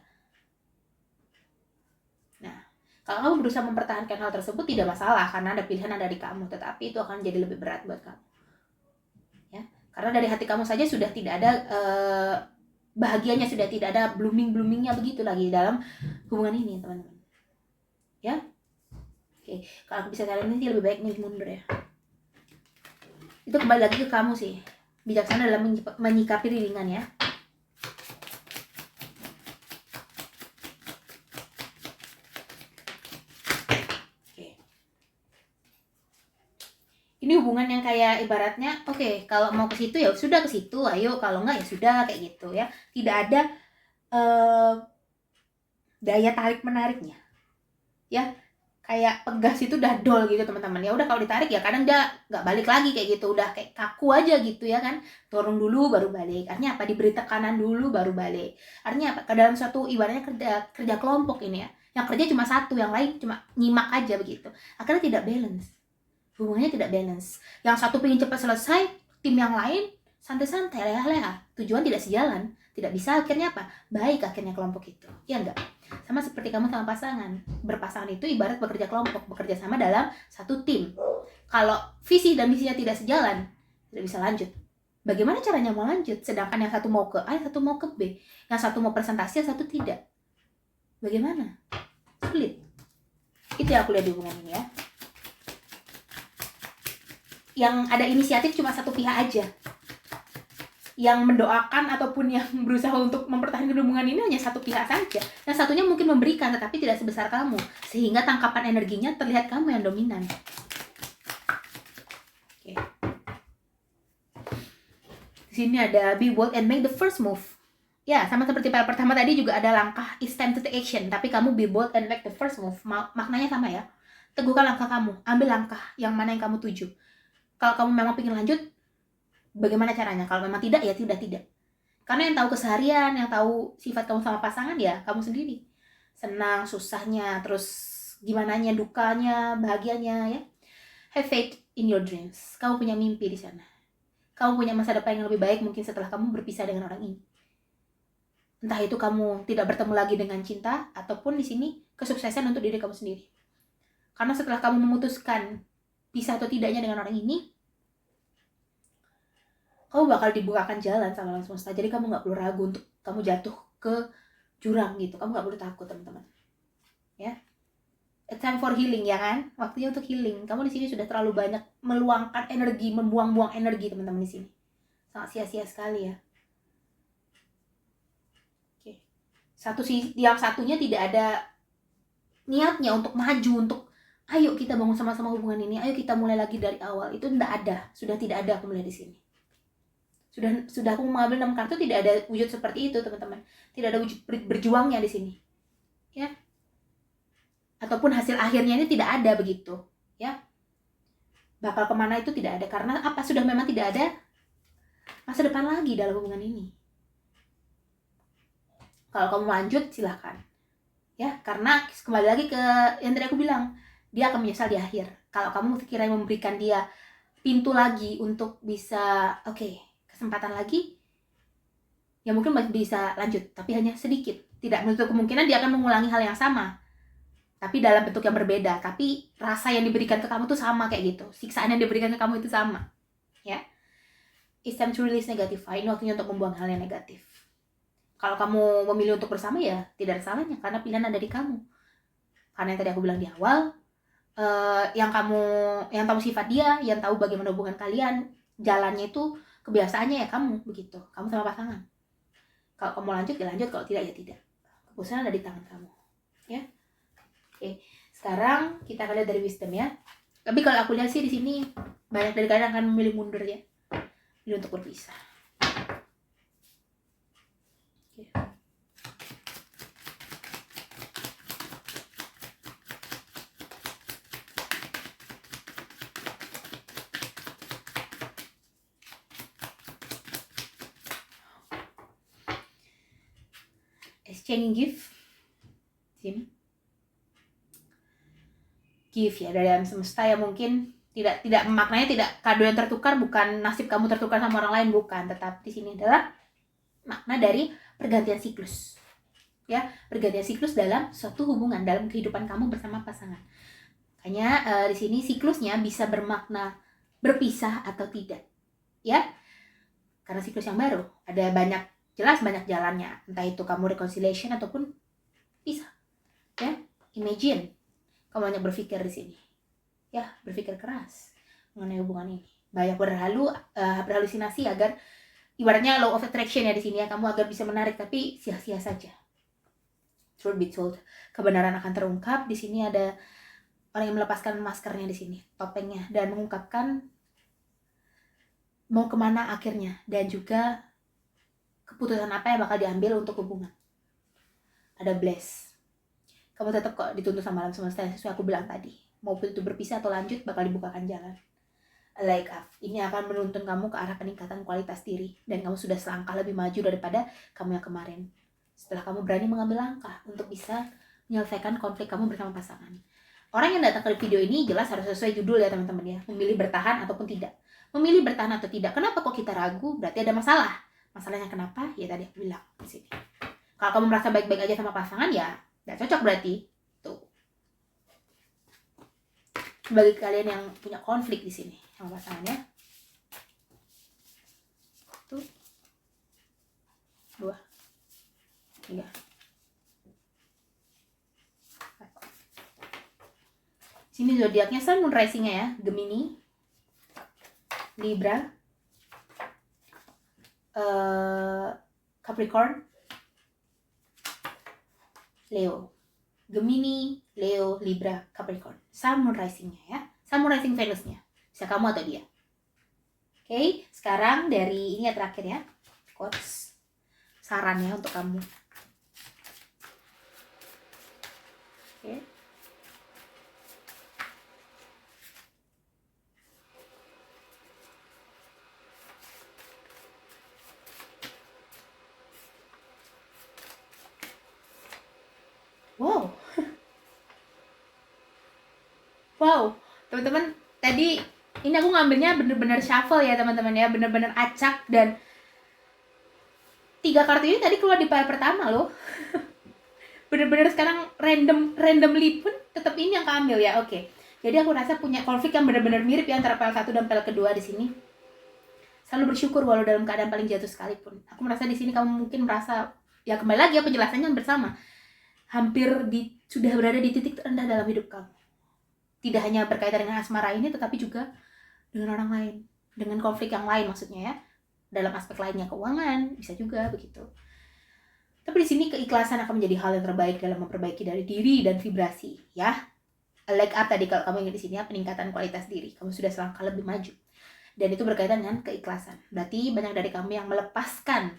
Nah, kalau kamu berusaha mempertahankan hal tersebut tidak masalah, karena ada pilihan ada di kamu, tetapi itu akan jadi lebih berat buat kamu, ya. Karena dari hati kamu saja sudah tidak ada bahagianya, sudah tidak ada bloomingnya begitu lagi dalam hubungan ini, teman-teman. Ya, oke. Kalau aku bisa kalian ini lebih baik nih mundur ya. Itu kembali lagi ke kamu sih, bijaksana dalam menyikapi riringan ya. Oke. Ini hubungan yang kayak ibaratnya, oke, kalau mau ke situ ya sudah ke situ, ayo, kalau enggak ya sudah, kayak gitu ya. Tidak ada daya tarik menariknya, ya. Kayak pegas itu udah dol gitu, teman-teman. Ya udah, kalau ditarik ya kadang dia nggak balik lagi kayak gitu, udah kayak kaku aja gitu ya kan. Turun dulu baru balik. Artinya apa? Diberi tekanan dulu baru balik. Artinya apa? Ke dalam suatu ibaratnya kerja kelompok ini ya, yang kerja cuma satu, yang lain cuma nyimak aja begitu. Akhirnya tidak balance. Hubungannya tidak balance. Yang satu pengen cepat selesai, tim yang lain santai-santai, leha-leha. Tujuan tidak sejalan. Tidak bisa, akhirnya apa? Baik akhirnya kelompok itu. Ya enggak? Sama seperti kamu sama pasangan. Berpasangan itu ibarat bekerja kelompok, bekerja sama dalam satu tim. Kalau visi dan misinya tidak sejalan, tidak bisa lanjut. Bagaimana caranya mau lanjut? Sedangkan yang satu mau ke A, yang satu mau ke B. Yang satu mau presentasi, yang satu tidak. Bagaimana? Sulit. Itu yang aku lihat di hubungan ini ya. Yang ada inisiatif cuma satu pihak aja. Yang mendoakan ataupun yang berusaha untuk mempertahankan hubungan ini hanya satu pihak saja. Yang satunya mungkin memberikan, tetapi tidak sebesar kamu, sehingga tangkapan energinya terlihat kamu yang dominan. Oke. Di sini ada be bold and make the first move. Ya, sama seperti part pertama tadi juga ada langkah it's time to take action, tapi kamu be bold and make the first move. Maknanya sama ya. Teguhkan langkah kamu, ambil langkah yang mana yang kamu tuju. Kalau kamu memang ingin lanjut, bagaimana caranya? Kalau memang tidak, ya tidak. Karena yang tahu keseharian, yang tahu sifat kamu sama pasangan ya kamu sendiri. Senang, susahnya, terus gimananya, dukanya, bahagianya ya. Have faith in your dreams. Kamu punya mimpi di sana. Kamu punya masa depan yang lebih baik mungkin setelah kamu berpisah dengan orang ini. Entah itu kamu tidak bertemu lagi dengan cinta, ataupun di sini kesuksesan untuk diri kamu sendiri. Karena setelah kamu memutuskan pisah atau tidaknya dengan orang ini, kamu bakal dibukakan jalan sama alam semesta. Jadi kamu nggak perlu ragu untuk kamu jatuh ke jurang gitu. Kamu nggak perlu takut, teman-teman. Ya, it's time for healing ya kan? Waktunya untuk healing. Kamu di sini sudah terlalu banyak meluangkan energi, membuang-buang energi, teman-teman di sini. Sangat sia-sia sekali ya. Oke. Yang satunya tidak ada niatnya untuk maju, untuk ayo kita bangun sama-sama hubungan ini, ayo kita mulai lagi dari awal. Itu tidak ada, sudah tidak ada aku melihat di sini. Sudah aku mengambil 6 kartu, tidak ada wujud seperti itu, teman-teman. Tidak ada wujud berjuangnya di sini. Ya. Ataupun hasil akhirnya ini tidak ada begitu, ya. Bakal kemana itu tidak ada, karena apa? Sudah memang tidak ada masa depan lagi dalam hubungan ini. Kalau kamu lanjut silahkan. Ya, karena kembali lagi ke yang tadi aku bilang, dia akan menyesal di akhir. Kalau kamu sekiranya memberikan dia pintu lagi untuk bisa kesempatan lagi, ya mungkin masih bisa lanjut, tapi hanya sedikit. Tidak menutup kemungkinan dia akan mengulangi hal yang sama, tapi dalam bentuk yang berbeda. Tapi rasa yang diberikan ke kamu tuh sama kayak gitu. Siksaan yang diberikan ke kamu itu sama. Ya. It's time to release negative. Ini waktunya untuk membuang hal yang negatif. Kalau kamu memilih untuk bersama ya tidak ada salahnya, karena pilihan ada di kamu. Karena yang tadi aku bilang di awal, yang tahu sifat dia, yang tahu bagaimana hubungan kalian, jalannya itu kebiasaannya ya kamu begitu. Kamu sama pasangan. Kalau kamu lanjut ya lanjut, kalau tidak ya tidak. Keputusan ada di tangan kamu, ya. Oke, sekarang kita akan lihat dari wisdom ya. Tapi kalau aku lihat sih di sini banyak dari kalian akan memilih mundur ya, ini untuk berpisah. Oke. Exchanging gift, sini gift ya dari alam semesta ya, mungkin tidak maknanya tidak kado yang tertukar, bukan nasib kamu tertukar sama orang lain, bukan, tetapi di sini adalah makna dari pergantian siklus ya, pergantian siklus dalam suatu hubungan, dalam kehidupan kamu bersama pasangan. Makanya di sini siklusnya bisa bermakna berpisah atau tidak ya, karena siklus yang baru ada jelas banyak jalannya, entah itu kamu reconciliation ataupun pisah ya. Imagine kamu banyak berpikir di sini ya, berpikir keras mengenai hubungan ini, banyak berhalusinasi agar ibaratnya law of attraction ya di sini ya, kamu agar bisa menarik, tapi sia-sia saja. Truth be told, kebenaran akan terungkap. Di sini ada orang yang melepaskan maskernya di sini, topengnya, dan mengungkapkan mau kemana akhirnya, dan juga keputusan apa yang bakal diambil untuk hubungan. Ada bless. Kamu tetap kok dituntut sama alam semesta, sesuai aku bilang tadi. Maupun itu berpisah atau lanjut, bakal dibukakan jalan. Like up, ini akan menuntun kamu ke arah peningkatan kualitas diri, dan kamu sudah selangkah lebih maju daripada kamu yang kemarin. Setelah kamu berani mengambil langkah untuk bisa menyelesaikan konflik kamu bersama pasangan. Orang yang datang ke video ini jelas harus sesuai judul ya teman-teman ya, memilih bertahan ataupun tidak. Memilih bertahan atau tidak, kenapa kok kita ragu? Berarti ada masalah. Masalahnya kenapa? Ya tadi aku bilang di sini. Kalau kamu merasa baik-baik aja sama pasangan ya nggak cocok berarti. Tuh. Bagi kalian yang punya konflik di sini sama pasangannya. Tuh. 2 3 Sini zodiaknya Sun, Moon, Rising-nya ya, Gemini, Libra, Capricorn, Leo. Gemini, Leo, Libra, Capricorn. Sun, Moon, Rising-nya ya. Sun, Moon, Rising, Venus-nya. Bisa kamu atau dia. Oke, sekarang dari ini ya terakhir ya. Quotes. Sarannya untuk kamu. Oke. Wow, teman-teman, tadi ini aku ngambilnya bener-bener shuffle ya teman-teman ya, bener-bener acak, dan 3 kartu ini tadi keluar di pile pertama loh. Bener-bener sekarang randomly pun tetap ini yang keambil ya. Oke. Jadi aku rasa punya konflik yang bener-bener mirip ya antara pile 1 dan pile kedua di sini. Selalu bersyukur walau dalam keadaan paling jatuh sekalipun. Aku merasa di sini kamu mungkin merasa ya, kembali lagi ya penjelasannya bersama. Hampir sudah berada di titik terendah dalam hidup kamu. Tidak hanya berkaitan dengan asmara ini, tetapi juga dengan orang lain, dengan konflik yang lain maksudnya ya, dalam aspek lainnya, keuangan bisa juga begitu. Tapi di sini keikhlasan akan menjadi hal yang terbaik dalam memperbaiki dari diri dan vibrasi ya. Like up tadi kalau kamu ingin di sini ya, peningkatan kualitas diri, kamu sudah selangkah lebih maju, dan itu berkaitan dengan keikhlasan. Berarti banyak dari kamu yang melepaskan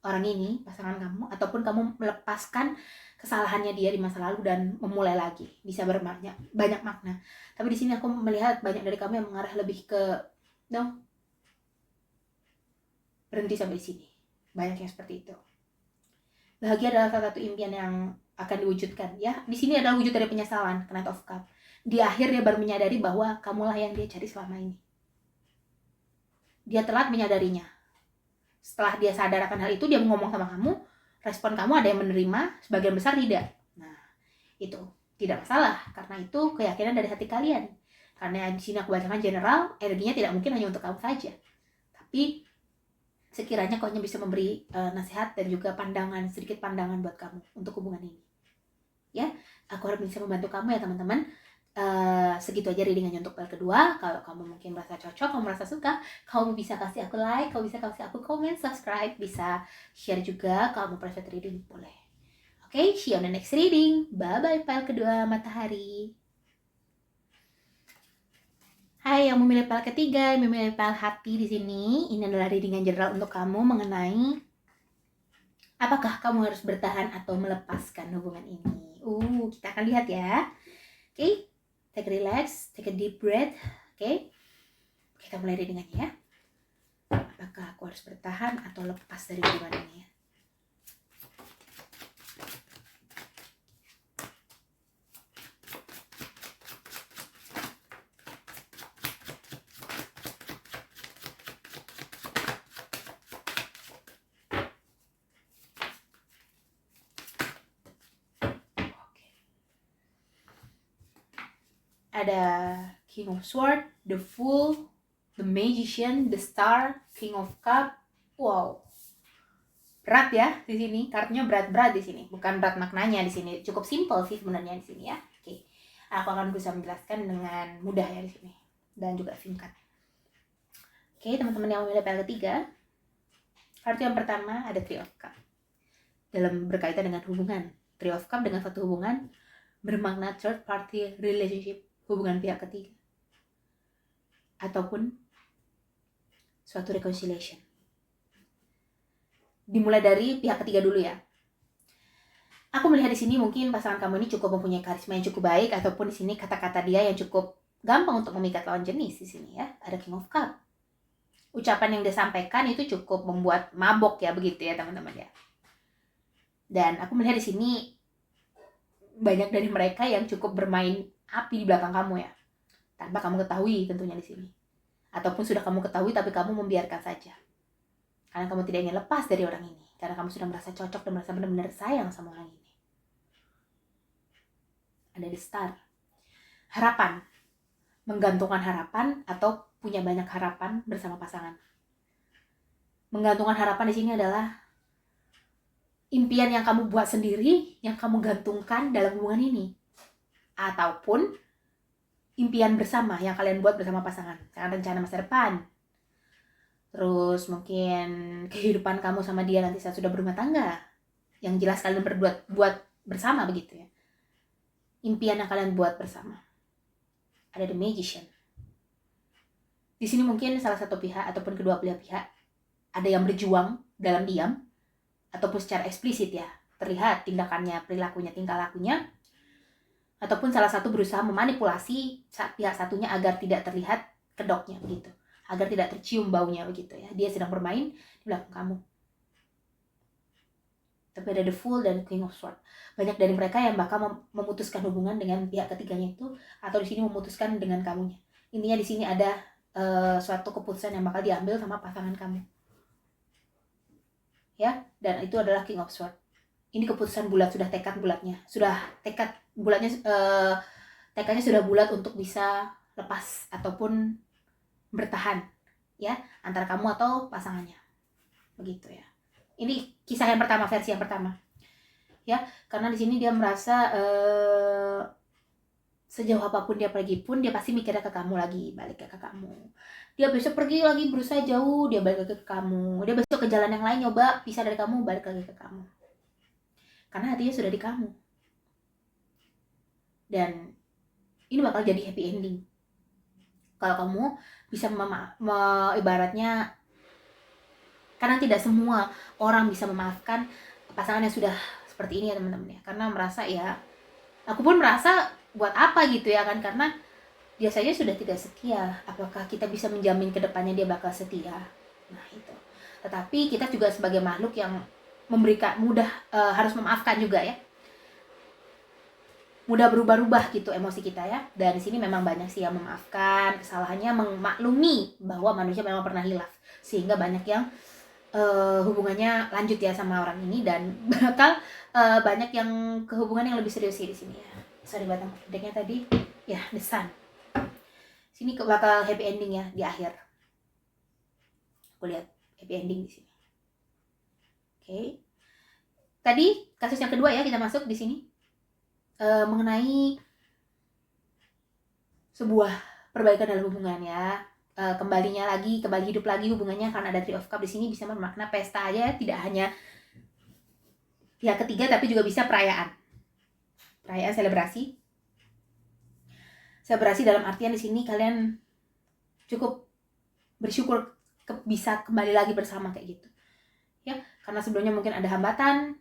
orang ini, pasangan kamu, ataupun kamu melepaskan kesalahannya dia di masa lalu dan memulai lagi. Bisa banyak makna. Tapi di sini aku melihat banyak dari kamu yang mengarah lebih ke berhenti sampai di sini. Banyak yang seperti itu. Bahagia adalah salah satu impian yang akan diwujudkan ya. Di sini adalah wujud dari penyesalan, Knight of Cup. Di akhir dia baru menyadari bahwa kamulah yang dia cari selama ini. Dia telat menyadarinya. Setelah dia sadar akan hal itu, dia ngomong sama kamu, respon kamu ada yang menerima, sebagian besar tidak. Nah, itu tidak masalah, karena itu keyakinan dari hati kalian. Karena di sini aku bacakan general, energinya tidak mungkin hanya untuk kamu saja. Tapi sekiranya kau hanya bisa memberi nasihat dan juga sedikit pandangan buat kamu untuk hubungan ini. Ya, aku harap bisa membantu kamu ya teman-teman. segitu aja readingannya untuk file kedua. Kalau kamu mungkin merasa cocok, kamu merasa suka, kamu bisa kasih aku like, kamu bisa kasih aku komen, subscribe, bisa share juga. Kalau mau private reading boleh. Oke, see you on the next reading. Bye bye file kedua matahari. Hai yang memilih file ketiga, yang memilih file hati di sini. Ini adalah readingan general untuk kamu mengenai apakah kamu harus bertahan atau melepaskan hubungan ini. Kita akan lihat ya. Oke. Take a relax, take a deep breath. Oke. Kita mulai readingannya ya. Apakah aku harus bertahan atau lepas dari hubungan ini ya? Ada King of Swords, the Fool, the Magician, the Star, King of Cup. Wow, berat ya di sini. Kartunya berat-berat di sini. Bukan berat maknanya di sini. Cukup simple sih sebenarnya di sini ya. Oke, aku akan berusaha menjelaskan dengan mudah ya di sini dan juga singkat. Oke, teman-teman yang memilih file ketiga, kartu yang pertama ada Three of Cup. Dalam berkaitan dengan hubungan, Three of Cup dengan satu hubungan bermakna third party relationship, hubungan pihak ketiga, ataupun suatu reconciliation. Dimulai dari pihak ketiga dulu ya. Aku melihat di sini mungkin pasangan kamu ini cukup mempunyai karisma yang cukup baik, ataupun di sini kata-kata dia yang cukup gampang untuk memikat lawan jenis di sini ya. Ada King of Cup. Ucapan yang dia sampaikan itu cukup membuat mabok ya, begitu ya teman-teman ya. Dan aku melihat di sini banyak dari mereka yang cukup bermain api di belakang kamu ya, tanpa kamu ketahui tentunya di sini. Ataupun sudah kamu ketahui tapi kamu membiarkan saja. Karena kamu tidak ingin lepas dari orang ini. Karena kamu sudah merasa cocok dan merasa benar-benar sayang sama orang ini. Ada di Star. Harapan. Menggantungkan harapan atau punya banyak harapan bersama pasangan. Menggantungkan harapan di sini adalah impian yang kamu buat sendiri, yang kamu gantungkan dalam hubungan ini. Ataupun impian bersama yang kalian buat bersama pasangan. Misalkan rencana masa depan. Terus mungkin kehidupan kamu sama dia nanti saat sudah berumah tangga. Yang jelas kalian buat bersama begitu ya. Impian yang kalian buat bersama. Ada The Magician. Di sini mungkin salah satu pihak ataupun kedua belah pihak ada yang berjuang dalam diam ataupun secara eksplisit ya. Terlihat tindakannya, perilakunya, tingkah lakunya. Ataupun salah satu berusaha memanipulasi pihak satunya agar tidak terlihat kedoknya begitu. Agar tidak tercium baunya begitu ya. Dia sedang bermain di belakang kamu. Tapi ada The Fool dan King of Swords. Banyak dari mereka yang bakal memutuskan hubungan dengan pihak ketiganya itu, atau di sini memutuskan dengan kamunya. Intinya di sini ada suatu keputusan yang bakal diambil sama pasangan kamu. Ya, dan itu adalah King of Swords. Ini keputusan bulat, sudah tekad bulatnya. Sudah tekad bulatnya, tekadnya sudah bulat untuk bisa lepas ataupun bertahan ya antara kamu atau pasangannya begitu ya. Ini kisah yang pertama, versi yang pertama ya, karena di sini dia merasa sejauh apapun dia pergi pun dia pasti mikirnya ke kamu lagi, balik ke kamu. Dia besok pergi lagi berusaha jauh, dia balik lagi ke kamu. Dia besok ke jalan yang lain nyoba pisah dari kamu, balik lagi ke kamu. Karena hatinya sudah di kamu. Dan ini bakal jadi happy ending. Kalau kamu bisa ibaratnya, karena tidak semua orang bisa memaafkan pasangan yang sudah seperti ini ya teman-teman ya. Karena merasa ya, aku pun merasa buat apa gitu ya kan, karena dia saja sudah tidak setia. Apakah kita bisa menjamin ke depannya dia bakal setia? Nah itu. Tetapi kita juga sebagai makhluk yang memberikan mudah, harus memaafkan juga ya. Mudah berubah-ubah gitu emosi kita ya. Dan di sini memang banyak sih yang memaafkan kesalahannya, memaklumi bahwa manusia memang pernah hilaf, sehingga banyak yang hubungannya lanjut ya sama orang ini, dan bakal banyak yang kehubungan yang lebih serius sih di sini ya. Sorry batang decknya tadi ya, The Sun. Sini bakal happy ending ya di akhir. Aku lihat happy ending di sini. Oke. Tadi kasus yang kedua ya, kita masuk di sini mengenai sebuah perbaikan dalam hubungan ya. Kembali hidup lagi hubungannya, karena ada Three of Cups di sini bisa bermakna pesta aja, tidak hanya pihak ketiga tapi juga bisa perayaan selebrasi dalam artian di sini kalian cukup bersyukur bisa kembali lagi bersama kayak gitu ya, karena sebelumnya mungkin ada hambatan,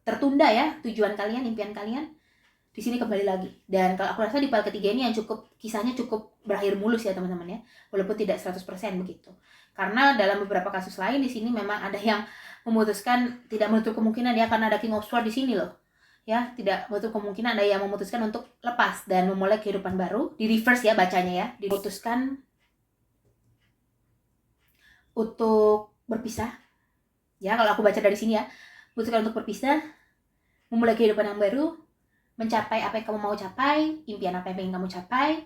tertunda ya tujuan kalian, impian kalian, di sini kembali lagi. Dan kalau aku rasa di pile ketiga ini yang kisahnya cukup berakhir mulus ya teman-teman ya, walaupun tidak 100% begitu, karena dalam beberapa kasus lain di sini memang ada yang memutuskan, tidak menutup kemungkinan ya, karena ada King of Swords di sini loh ya, tidak menutup kemungkinan ada yang memutuskan untuk lepas dan memulai kehidupan baru. Di reverse ya bacanya ya, diputuskan untuk berpisah ya, kalau aku baca dari sini ya, memutuskan untuk berpisah, memulai kehidupan yang baru, mencapai apa yang kamu mau capai, impian apa yang ingin kamu capai,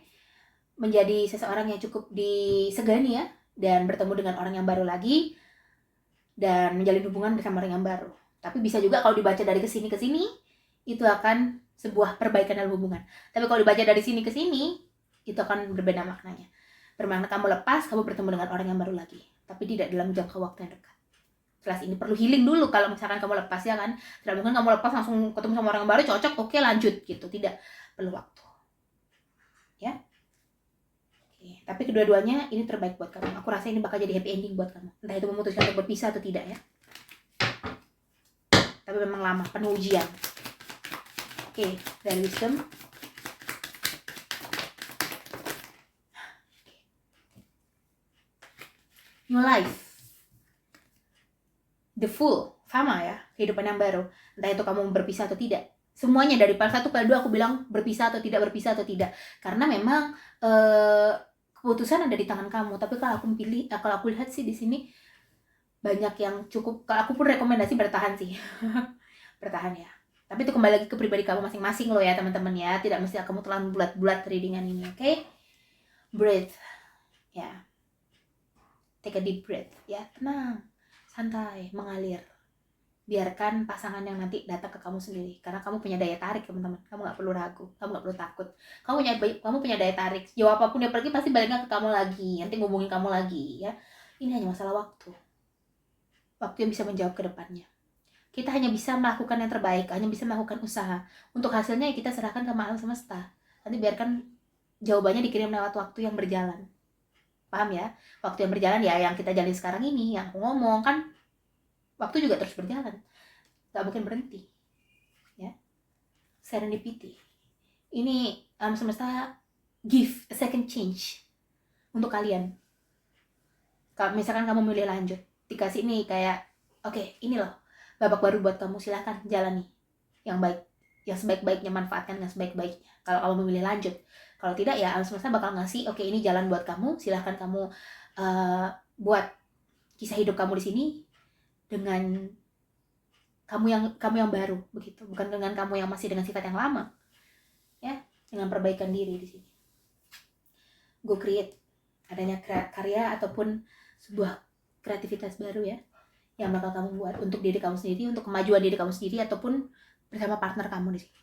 menjadi seseorang yang cukup disegani ya, dan bertemu dengan orang yang baru lagi, dan menjalin hubungan bersama orang yang baru. Tapi bisa juga kalau dibaca dari kesini ke sini, itu akan sebuah perbaikan dalam hubungan. Tapi kalau dibaca dari sini ke sini, itu akan berbeda maknanya. Bermakna kamu lepas, kamu bertemu dengan orang yang baru lagi, tapi tidak dalam jangka waktu yang dekat. Jelas ini perlu healing dulu kalau misalkan kamu lepas ya kan. Tidak mungkin kamu lepas langsung ketemu sama orang yang baru, cocok, oke lanjut gitu. Tidak, perlu waktu. Ya. Oke. Tapi kedua-duanya ini terbaik buat kamu. Aku rasa ini bakal jadi happy ending buat kamu. Entah itu memutuskan untuk berpisah atau tidak ya. Tapi memang lama, penuh ujian. Oke, dari wisdom. New life. The full, sama ya, kehidupan yang baru. Entah itu kamu berpisah atau tidak. Semuanya dari part 1 part 2 aku bilang berpisah atau tidak. Karena memang keputusan ada di tangan kamu. Tapi kalau aku lihat sih di sini banyak yang cukup, kalau aku pun rekomendasi bertahan sih. Bertahan ya. Tapi itu kembali lagi ke pribadi kamu masing-masing loh ya teman-teman ya. Tidak mesti kamu telan bulat-bulat readingan ini, oke? Breathe. Ya. Take a deep breath ya, tenang. Santai, mengalir. Biarkan pasangan yang nanti datang ke kamu sendiri. Karena kamu punya daya tarik, teman-teman. Kamu gak perlu ragu, kamu gak perlu takut. Kamu punya daya tarik. Jauh apapun dia pergi, pasti baliknya ke kamu lagi. Nanti ngubungin kamu lagi, ya. Ini hanya masalah waktu. Waktu yang bisa menjawab ke depannya. Kita hanya bisa melakukan yang terbaik, hanya bisa melakukan usaha. Untuk hasilnya kita serahkan ke alam semesta. Nanti biarkan jawabannya dikirim lewat waktu yang berjalan. Paham ya? Waktu yang berjalan ya yang kita jalin sekarang ini, yang aku ngomong kan, waktu juga terus berjalan, gak mungkin berhenti ya. Serendipity ini alam semesta give a second change untuk kalian. Kalau misalkan kamu milih lanjut, dikasih ini kayak oke, ini loh babak baru buat kamu, silahkan jalani yang baik, yang sebaik-baiknya, manfaatkan yang sebaik-baiknya. Kalau kamu memilih lanjut, kalau tidak ya alam semesta bakal ngasih oke, ini jalan buat kamu, silahkan kamu buat kisah hidup kamu di sini dengan kamu yang baru begitu, bukan dengan kamu yang masih dengan sifat yang lama ya, dengan perbaikan diri di sini. Go create, adanya karya ataupun sebuah kreativitas baru ya yang bakal kamu buat untuk diri kamu sendiri, untuk kemajuan diri kamu sendiri ataupun bersama partner kamu di sini.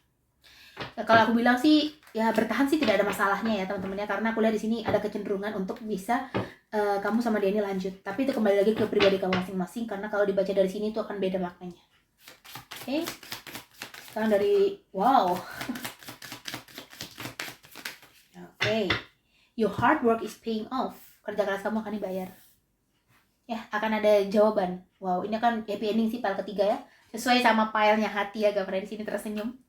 Nah, kalau aku bilang sih ya bertahan sih tidak ada masalahnya ya teman-teman ya, karena aku lihat di sini ada kecenderungan untuk bisa kamu sama dia ini lanjut. Tapi itu kembali lagi ke pribadi kamu masing-masing, karena kalau dibaca dari sini itu akan beda maknanya. Oke. Sekarang dari wow. Oke. Your hard work is paying off. Kerja keras kamu akan dibayar. Ya, akan ada jawaban. Wow, ini akan happy ending sih pile ketiga ya. Sesuai sama pile-nya hati ya, gambarnya di sini tersenyum.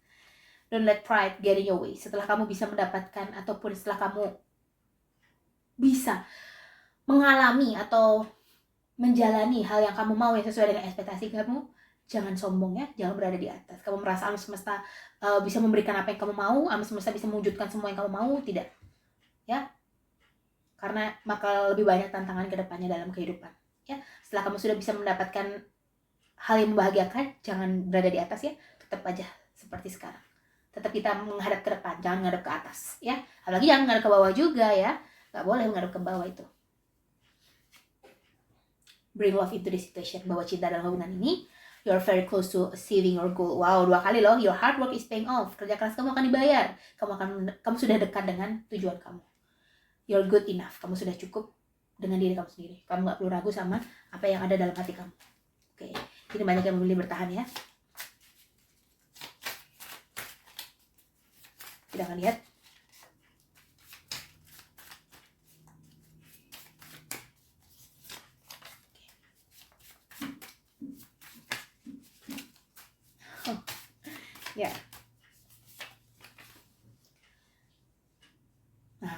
Don't let pride get in your way. Setelah kamu bisa mendapatkan ataupun setelah kamu bisa mengalami atau menjalani hal yang kamu mau yang sesuai dengan ekspektasi kamu, jangan sombong ya, jangan berada di atas. Kamu merasa alam semesta bisa memberikan apa yang kamu mau, alam semesta bisa mewujudkan semua yang kamu mau, tidak. Ya. Karena bakal lebih banyak tantangan ke depannya dalam kehidupan. Ya, setelah kamu sudah bisa mendapatkan hal yang membahagiakan, jangan berada di atas ya, tetap aja seperti sekarang. Tetap kita menghadap ke depan, jangan menghadap ke atas ya. Apalagi jangan menghadap ke bawah juga ya. Gak boleh menghadap ke bawah itu. Bring love into the situation, bawa cinta dalam hubungan ini. You're very close to achieving your goal. Wow, 2 kali loh. Your hard work is paying off. Kerja keras kamu akan dibayar. Kamu sudah dekat dengan tujuan kamu. You're good enough. Kamu sudah cukup dengan diri kamu sendiri. Kamu gak perlu ragu sama apa yang ada dalam hati kamu. Oke, ini banyak yang memilih bertahan ya. Kita akan lihat. Ya. Nah,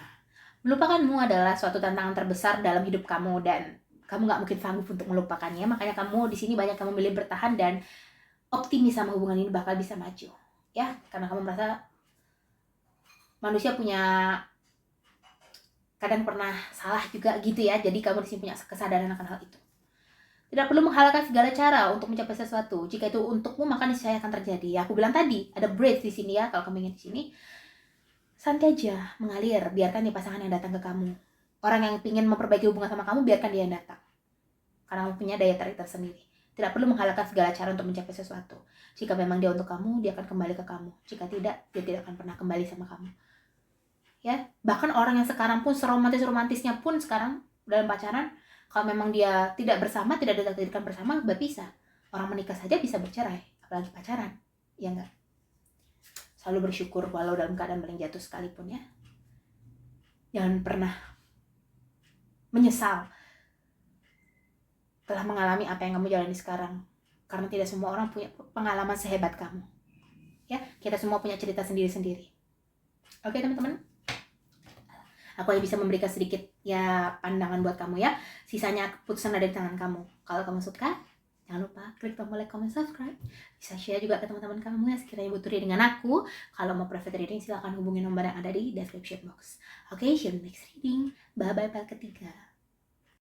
melupakanmu adalah suatu tantangan terbesar dalam hidup kamu dan kamu nggak mungkin sanggup untuk melupakannya. Makanya kamu di sini banyak kamu memilih bertahan dan optimis sama hubungan ini bakal bisa maju. Ya, karena kamu merasa manusia punya kadang pernah salah juga gitu ya. Jadi kamu di sini punya kesadaran akan hal itu. Tidak perlu menghalalkan segala cara untuk mencapai sesuatu. Jika itu untukmu, maka niscaya akan terjadi. Ya, aku bilang tadi, ada breathe di sini ya. Kalau kamu ingin di sini, santai aja, mengalir. Biarkan nih pasangan yang datang ke kamu. Orang yang ingin memperbaiki hubungan sama kamu, biarkan dia yang datang. Karena kamu punya daya tarik tersendiri. Tidak perlu menghalalkan segala cara untuk mencapai sesuatu. Jika memang dia untuk kamu, dia akan kembali ke kamu. Jika tidak, dia tidak akan pernah kembali sama kamu. Ya, bahkan orang yang sekarang pun seromantis-romantisnya pun sekarang dalam pacaran, kalau memang dia tidak bersama, tidak ditakdirkan bersama, berpisah. Orang menikah saja bisa bercerai, apalagi pacaran. Ya enggak? Selalu bersyukur walau dalam keadaan paling jatuh sekalipun ya. Jangan pernah menyesal telah mengalami apa yang kamu jalani sekarang. Karena tidak semua orang punya pengalaman sehebat kamu. Ya, kita semua punya cerita sendiri-sendiri. Oke teman-teman. Aku hanya bisa memberikan sedikit ya pandangan buat kamu ya. Sisanya keputusan ada di tangan kamu. Kalau kamu suka, jangan lupa klik tombol like, comment, subscribe. Bisa share juga ke teman-teman kamu yang sekiranya butuh reading dengan aku. Kalau mau private reading silahkan hubungi nomor yang ada di description box. Oke, see you next reading. Bye-bye, file ketiga.